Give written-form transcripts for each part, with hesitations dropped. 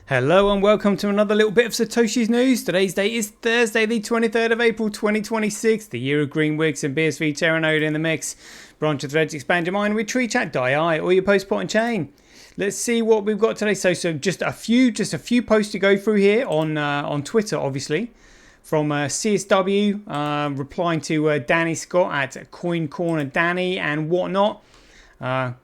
Hello and welcome to another little bit of Satoshi's news. Today's date is Thursday, the 23rd of April 2026, the year of green wigs and BSV Terranode in the mix. Branch of threads, expand your mind with tree chat, die, or your post, pot and chain. Let's see what we've got today. So just a few posts to go through here on Twitter, obviously, from CSW replying to Danny Scott at Coin Corner Danny and whatnot.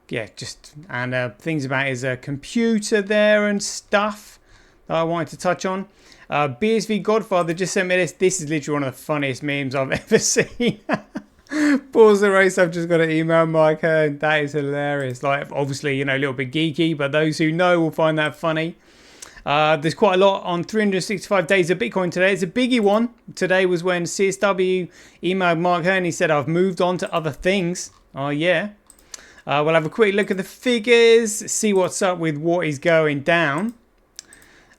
Things about his computer there and stuff that I wanted to touch on. BSV Godfather just sent me this. This is literally one of the funniest memes I've ever seen. Pause the race. I've just got to email Mike Hearn. That is hilarious. Like, obviously, a little bit geeky, but those who know will find that funny. There's quite a lot on 365 days of Bitcoin today. It's a biggie one. Today was when CSW emailed Mark Hearn. He said, I've moved on to other things. Oh, yeah. We'll have a quick look at the figures, see what's up with what is going down.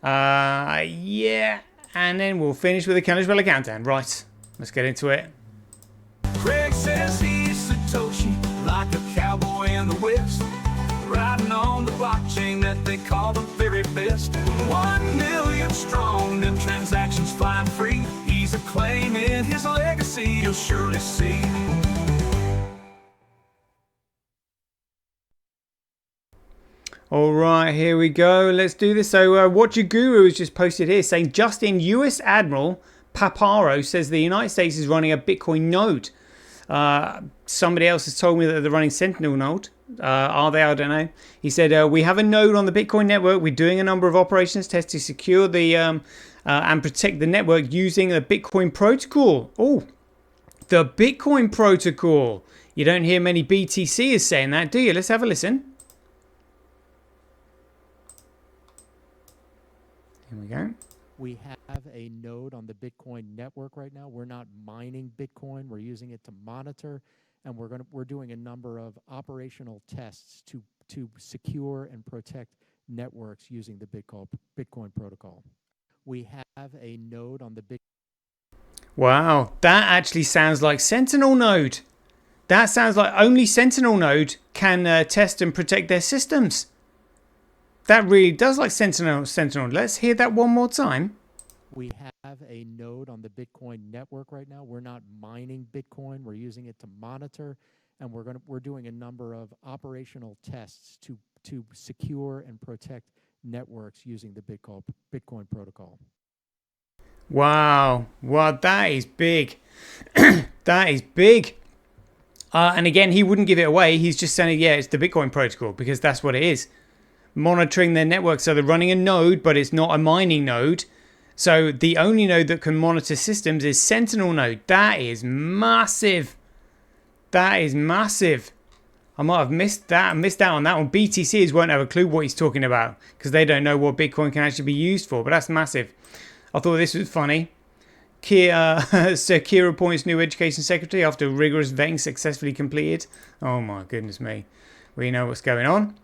And then we'll finish with the Canishville countdown. Right, let's get into it. Craig says he's Satoshi, like a cowboy in the West, riding on the blockchain that they call the very best. 1 million strong, them transactions flying free. He's acclaiming his legacy, you'll surely see. All right, here we go. Let's do this. So, What Your Guru has just posted here saying Justin, US Admiral Paparo says the United States is running a Bitcoin node. Somebody else has told me that they're running Sentinel node. Are they? I don't know. He said, we have a node on the Bitcoin network. We're doing a number of operations tests to secure the and protect the network using the Bitcoin protocol. Oh, the Bitcoin protocol. You don't hear many BTCers saying that, do you? Let's have a listen. Here we go. We have a node on the Bitcoin network right now. We're not mining Bitcoin. We're using it to monitor, and we're doing a number of operational tests to secure and protect networks using the Bitcoin protocol. We have a node on the Wow, that actually sounds like Sentinel node. That sounds like only Sentinel node can test and protect their systems. That really does like Sentinel. Let's hear that one more time. We have a node on the Bitcoin network right now. We're not mining Bitcoin. We're using it to monitor, and we're doing a number of operational tests to secure and protect networks using the Bitcoin protocol. Wow, that is big. That is big. And again, he wouldn't give it away. He's just saying, yeah, it's the Bitcoin protocol because that's what it is. Monitoring their network, so they're running a node, but it's not a mining node. So the only node that can monitor systems is Sentinel node. That is massive. That is massive. I might have missed out on that one. BTCs won't have a clue what he's talking about because they don't know what Bitcoin can actually be used for. But that's massive. I thought this was funny. Sir Kira appoints new education secretary after rigorous vetting successfully completed. Oh my goodness me. We know what's going on.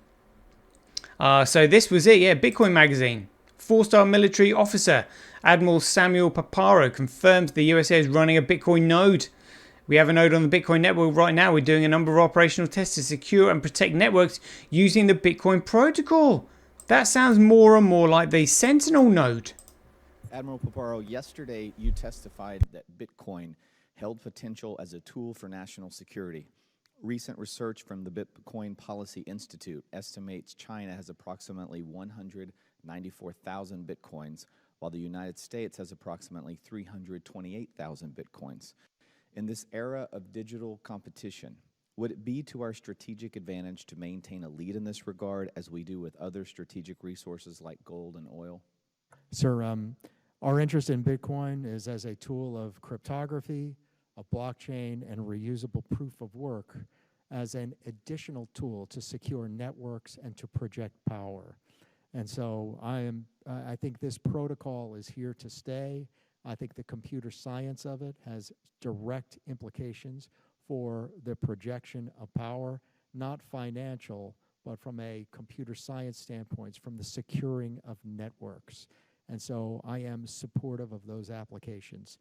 So this was it, yeah, Bitcoin Magazine. 4-star military officer, Admiral Samuel Paparo, confirms the USA is running a Bitcoin node. We have a node on the Bitcoin network right now. We're doing a number of operational tests to secure and protect networks using the Bitcoin protocol. That sounds more and more like the Sentinel node. Admiral Paparo, yesterday you testified that Bitcoin held potential as a tool for national security. Recent research from the Bitcoin Policy Institute estimates China has approximately 194,000 Bitcoins, while the United States has approximately 328,000 Bitcoins. In this era of digital competition, would it be to our strategic advantage to maintain a lead in this regard as we do with other strategic resources like gold and oil? Sir, our interest in Bitcoin is as a tool of cryptography, a blockchain, and reusable proof of work as an additional tool to secure networks and to project power. And so I think this protocol is here to stay. I think the computer science of it has direct implications for the projection of power, not financial, but from a computer science standpoint, from the securing of networks. And so I am supportive of those applications.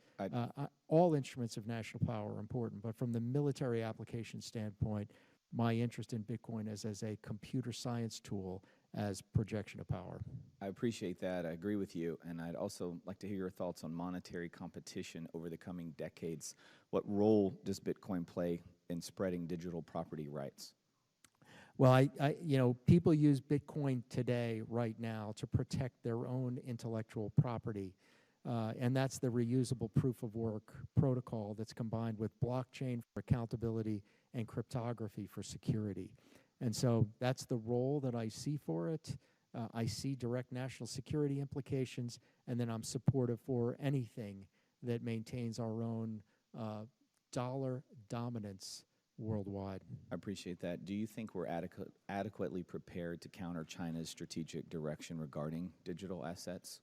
All instruments of national power are important, but from the military application standpoint, my interest in Bitcoin is as a computer science tool as projection of power. I appreciate that. I agree with you. And I'd also like to hear your thoughts on monetary competition over the coming decades. What role does Bitcoin play in spreading digital property rights? Well, people use Bitcoin today, right now, to protect their own intellectual property. And that's the reusable proof of work protocol that's combined with blockchain for accountability and cryptography for security. And so that's the role that I see for it. I see direct national security implications, and then I'm supportive for anything that maintains our own dollar dominance worldwide. I appreciate that. Do you think we're adequately prepared to counter China's strategic direction regarding digital assets?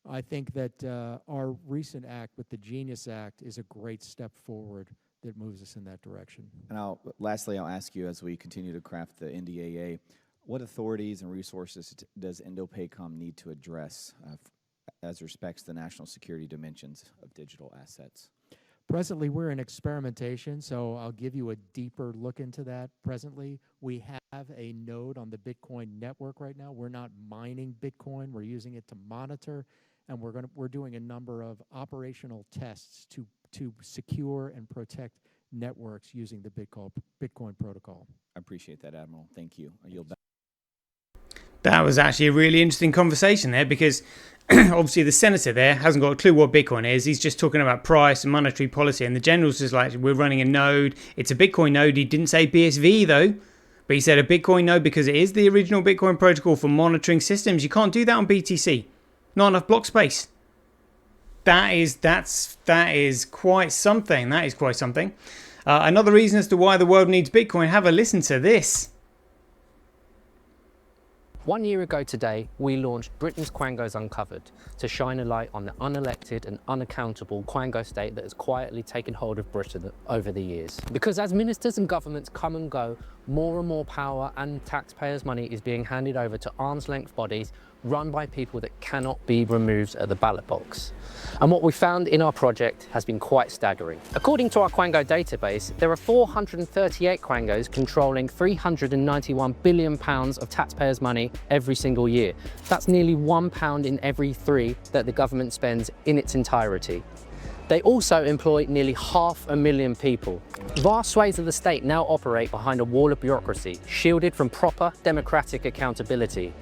I think that our recent act with the Genius Act is a great step forward that moves us in that direction. And lastly, I'll ask you, as we continue to craft the NDAA, what authorities and resources does INDOPACOM need to address as respects the national security dimensions of digital assets? Presently, we're in experimentation, so I'll give you a deeper look into that. Presently, we have a node on the Bitcoin network right now. We're not mining Bitcoin. We're using it to monitor, and we're doing a number of operational tests to secure and protect networks using the Bitcoin protocol. I appreciate that, Admiral. Thank you. I yield back. That was actually a really interesting conversation there, because obviously the senator there hasn't got a clue what Bitcoin is. He's just talking about price and monetary policy, and the general's just like, we're running a node. It's a Bitcoin node. He didn't say BSV though, but he said a Bitcoin node because it is the original Bitcoin protocol for monitoring systems. You can't do that on BTC. Not enough block space. That is quite something. That is quite something. Another reason as to why the world needs Bitcoin. Have a listen to this. 1 year ago today, we launched Britain's Quangos Uncovered to shine a light on the unelected and unaccountable Quango state that has quietly taken hold of Britain over the years. Because as ministers and governments come and go, more and more power and taxpayers' money is being handed over to arm's-length bodies run by people that cannot be removed at the ballot box. And what we found in our project has been quite staggering. According to our Quango database, there are 438 Quangos controlling £391 billion of taxpayers' money every single year. That's nearly £1 in every 3 that the government spends in its entirety. They also employ nearly 500,000 people. Vast swathes of the state now operate behind a wall of bureaucracy, shielded from proper democratic accountability.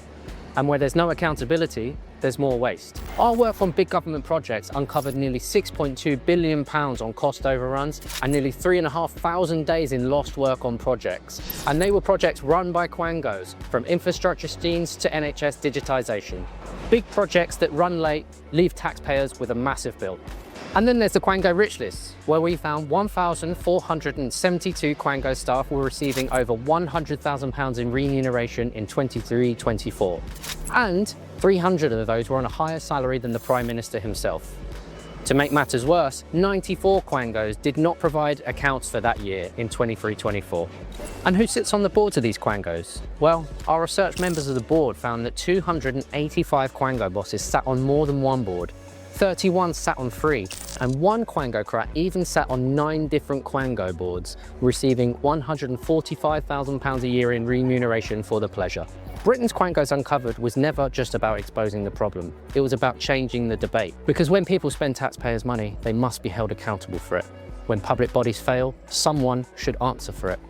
And where there's no accountability, there's more waste. Our work on big government projects uncovered nearly £6.2 billion on cost overruns and nearly 3,500 days in lost work on projects. And they were projects run by Quangos, from infrastructure schemes to NHS digitisation. Big projects that run late leave taxpayers with a massive bill. And then there's the Quango Rich List, where we found 1,472 Quango staff were receiving over £100,000 in remuneration in 23-24. And 300 of those were on a higher salary than the Prime Minister himself. To make matters worse, 94 Quangos did not provide accounts for that year in 23-24. And who sits on the boards of these Quangos? Well, our research members of the board found that 285 Quango bosses sat on more than one board. 31 sat on 3, and one Quangocrat even sat on 9 different Quango boards, receiving £145,000 a year in remuneration for the pleasure. Britain's Quangos Uncovered was never just about exposing the problem. It was about changing the debate. Because when people spend taxpayers' money, they must be held accountable for it. When public bodies fail, someone should answer for it.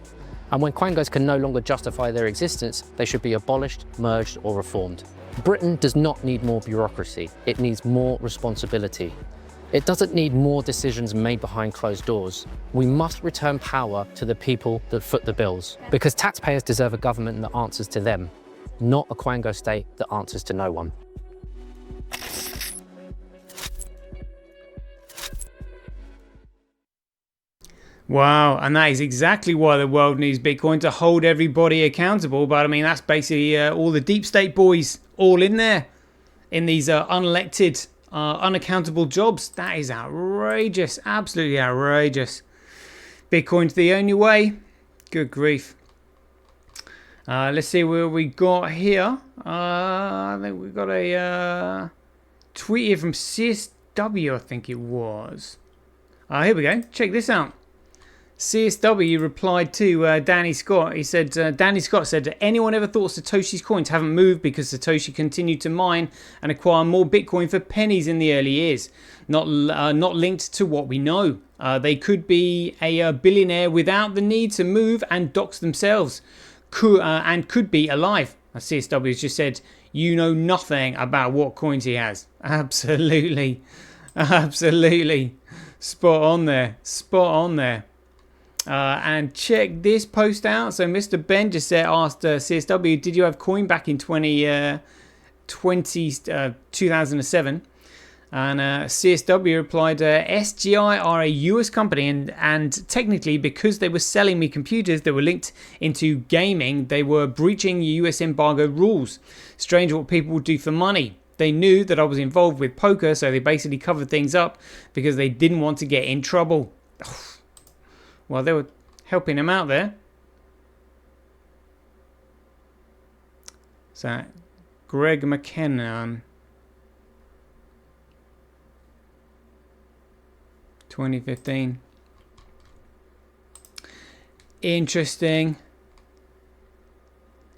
And when Quangos can no longer justify their existence, they should be abolished, merged, or reformed. Britain does not need more bureaucracy, it needs more responsibility. It doesn't need more decisions made behind closed doors. We must return power to the people that foot the bills, because taxpayers deserve a government that answers to them, not a Quango state that answers to no one. Wow, and that is exactly why the world needs Bitcoin, to hold everybody accountable. But I mean, that's basically all the deep state boys all in there, in these unelected, unaccountable jobs. That is outrageous, absolutely outrageous. Bitcoin's the only way. Good grief. Let's see where we got here. I think we got a tweet here from CSW, I think it was. Here we go. Check this out. CSW replied to Danny Scott. He said, Danny Scott said, anyone ever thought Satoshi's coins haven't moved because Satoshi continued to mine and acquire more Bitcoin for pennies in the early years? Not linked to what we know. They could be a billionaire without the need to move and dox themselves, and could be alive. CSW has just said, you know nothing about what coins he has. Absolutely. Absolutely. Spot on there. Spot on there. And check this post out. So Mr. Ben just asked CSW, did you have coin back in 2007? And CSW replied, SGI are a US company, and technically because they were selling me computers that were linked into gaming, they were breaching US embargo rules. Strange what people would do for money. They knew that I was involved with poker, so they basically covered things up because they didn't want to get in trouble. Well, they were helping him out there. So, Greg McKenna, 2015. Interesting.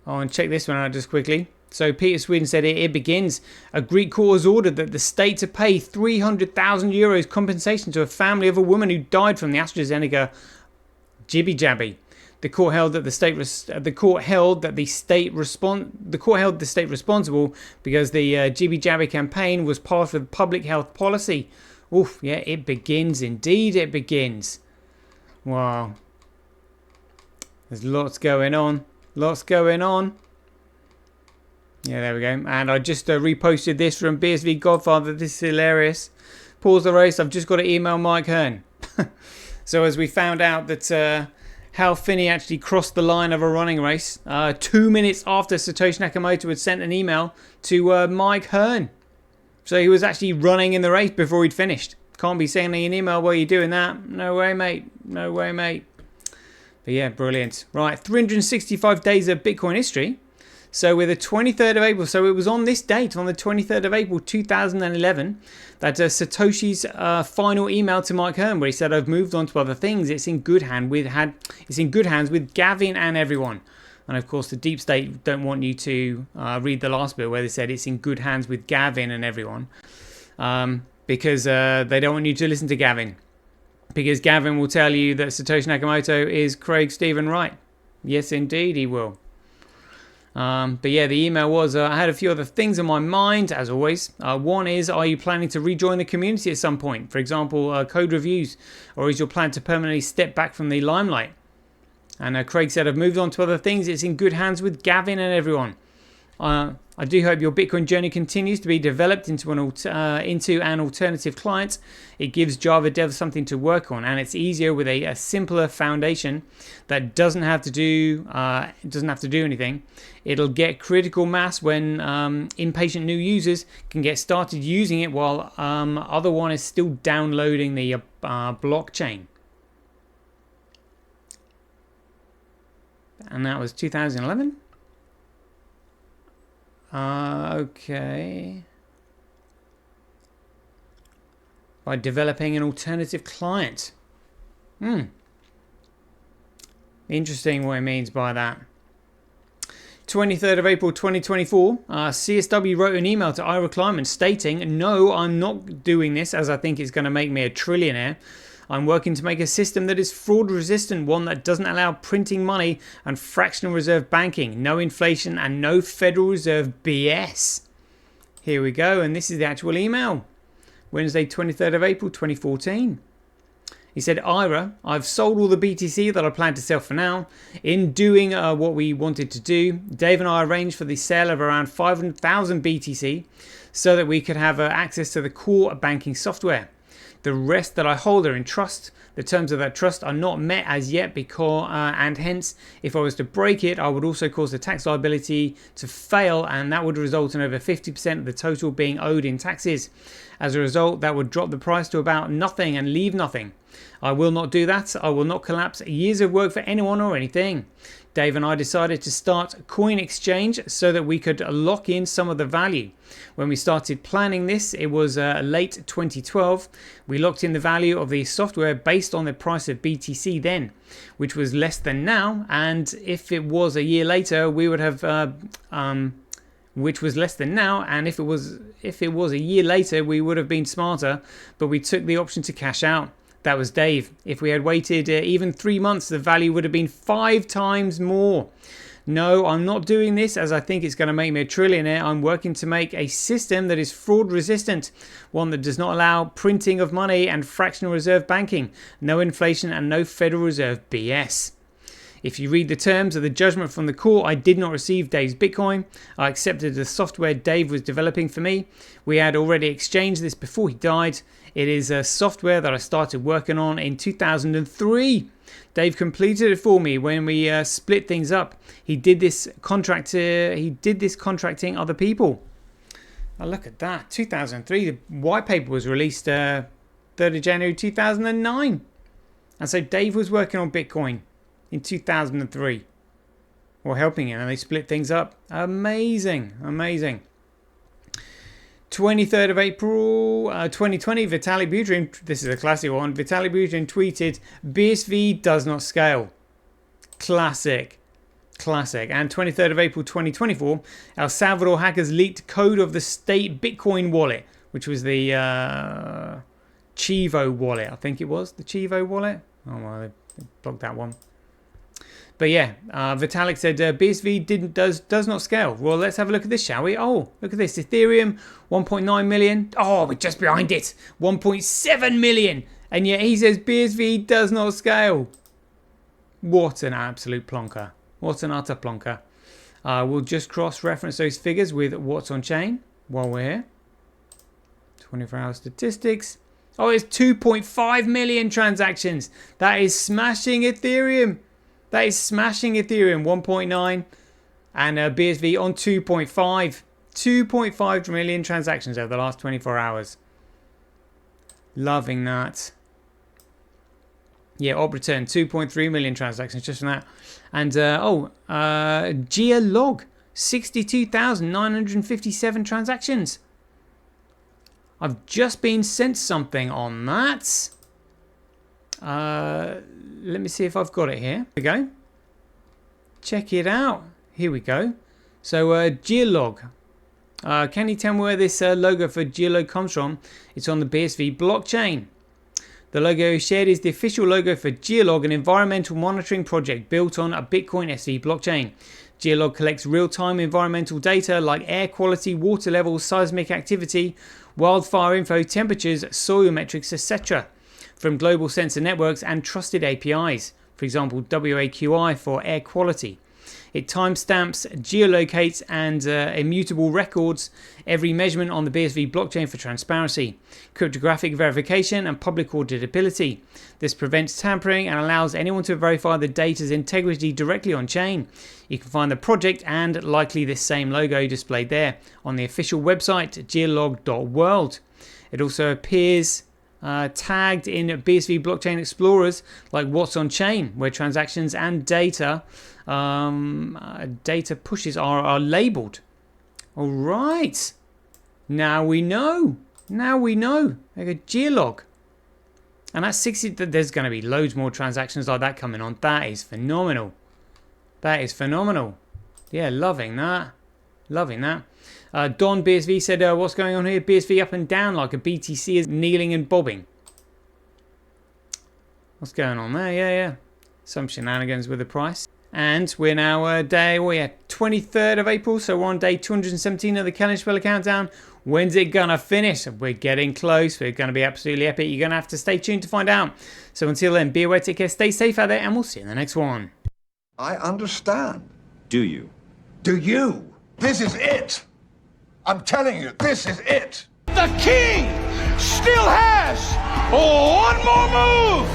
Oh, and check this one out just quickly. So Peter Sweden said it begins. A Greek court has ordered that the state to pay 300,000 euros compensation to a family of a woman who died from the AstraZeneca jibby jabby. The court held that the state responsible because the jibby jabby campaign was part of public health policy. Oof, yeah, it begins. Indeed, it begins. Wow. There's lots going on. Lots going on. Yeah, there we go. And I just reposted this from BSV Godfather. This is hilarious. Pause the race. I've just got to email Mike Hearn. So as we found out that Hal Finney actually crossed the line of a running race 2 minutes after Satoshi Nakamoto had sent an email to Mike Hearn. So he was actually running in the race before he'd finished. Can't be sending an email while you're doing that. No way, mate. No way, mate. But yeah, brilliant. Right, 365 days of Bitcoin history. So with the 23rd of April, so it was on this date, on the 23rd of April 2011, that Satoshi's final email to Mike Hearn, where he said, "I've moved on to other things. It's in good hands with Gavin and everyone." And of course, the deep state don't want you to read the last bit where they said it's in good hands with Gavin and everyone, because they don't want you to listen to Gavin, because Gavin will tell you that Satoshi Nakamoto is Craig Stephen Wright. Yes, indeed, he will. But yeah, the email was, I had a few other things on my mind, as always. One is, are you planning to rejoin the community at some point? For example, code reviews, or is your plan to permanently step back from the limelight? And Craig said, I've moved on to other things. It's in good hands with Gavin and everyone. I do hope your Bitcoin journey continues to be developed into an alternative client. It gives Java devs something to work on, and it's easier with a simpler foundation that doesn't have to do anything. It'll get critical mass when impatient new users can get started using it while other one is still downloading the blockchain. And that was 2011. Okay. By developing an alternative client. Interesting what it means by that. 23rd of April 2024, CSW wrote an email to Ira Kleiman stating, "No, I'm not doing this as I think it's going to make me a trillionaire. I'm working to make a system that is fraud resistant, one that doesn't allow printing money and fractional reserve banking, no inflation and no Federal Reserve BS." Here we go, and this is the actual email. Wednesday, 23rd of April 2014. He said, "Ira, I've sold all the BTC that I plan to sell for now. In doing what we wanted to do, Dave and I arranged for the sale of around 500,000 BTC so that we could have access to the core banking software. The rest that I hold are in trust. The terms of that trust are not met as yet because, and hence, if I was to break it, I would also cause the tax liability to fail, and that would result in over 50% of the total being owed in taxes. As a result, that would drop the price to about nothing and leave nothing. I will not do that. I will not collapse years of work for anyone or anything. Dave and I decided to start a coin exchange so that we could lock in some of the value. When we started planning this, it was late 2012. We locked in the value of the software based on the price of BTC then, which was less than now. And if it was a year later, we would have, which was less than now. And if it was a year later, we would have been smarter. But we took the option to cash out. That was Dave. If we had waited even 3 months, the value would have been 5 times more. No, I'm not doing this as I think it's going to make me a trillionaire. I'm working to make a system that is fraud resistant, one that does not allow printing of money and fractional reserve banking, no inflation and no Federal Reserve BS. If you read the terms of the judgment from the court, I did not receive Dave's Bitcoin. I accepted the software Dave was developing for me. We had already exchanged this before he died. It is a software that I started working on in 2003. Dave completed it for me when we split things up. He did this contracting other people. Oh, look at that. 2003. The white paper was released 3rd of January 2009. And so Dave was working on Bitcoin in 2003. Or helping him, and they split things up. Amazing. Amazing. 23rd of April 2020, Vitalik Buterin, this is a classic one, Vitalik Buterin tweeted, BSV does not scale. Classic. And 23rd of April 2024, El Salvador hackers leaked code of the state Bitcoin wallet, which was the Chivo wallet, I think it was, the Chivo wallet. Oh, well, they blocked that one. But yeah, Vitalik said BSV does not scale. Well, let's have a look at this, shall we? Oh, look at this. Ethereum, 1.9 million. Oh, we're just behind it. 1.7 million. And yet he says BSV does not scale. What an absolute plonker. What an utter plonker. We'll just cross-reference those figures with what's on chain while we're here. 24-hour statistics. Oh, it's 2.5 million transactions. That is smashing Ethereum. That is smashing Ethereum, 1.9, and BSV on 2.5. 2.5 million transactions over the last 24 hours. Loving that. Yeah, operative, 2.3 million transactions just from that. And, GaiaLog, 62,957 transactions. I've just been sent something on that. Let me see if I've got it here. Here we go. Check it out. Here we go. So GaiaLog. Can you tell me where this logo for GaiaLog comes from? It's on the BSV blockchain. The logo shared is the official logo for GaiaLog, an environmental monitoring project built on a Bitcoin SV blockchain. GaiaLog collects real-time environmental data like air quality, water levels, seismic activity, wildfire info, temperatures, soil metrics, etc. from global sensor networks and trusted APIs, for example WAQI for air quality. It timestamps, geolocates and immutable records every measurement on the BSV blockchain for transparency, cryptographic verification and public auditability. This prevents tampering and allows anyone to verify the data's integrity directly on chain. You can find the project and likely this same logo displayed there on the official website GaiaLog.world. It also appears tagged in BSV blockchain explorers like what's on chain, where transactions and data pushes are labeled. All right, now we know. They go GaiaLog, and that's 60. There's going to be loads more transactions like that coming on. That is phenomenal. Yeah, loving that. Don BSV said, what's going on here? BSV up and down like a BTC is kneeling and bobbing. What's going on there? Yeah. Some shenanigans with the price. And we're now 23rd of April. So we're on day 217 of the Challenge Speller Countdown. When's it going to finish? We're getting close. We're going to be absolutely epic. You're going to have to stay tuned to find out. So until then, be aware, take care, stay safe out there, and we'll see you in the next one. I understand. Do you? Do you? This is it. I'm telling you, this is it. The king still has one more move.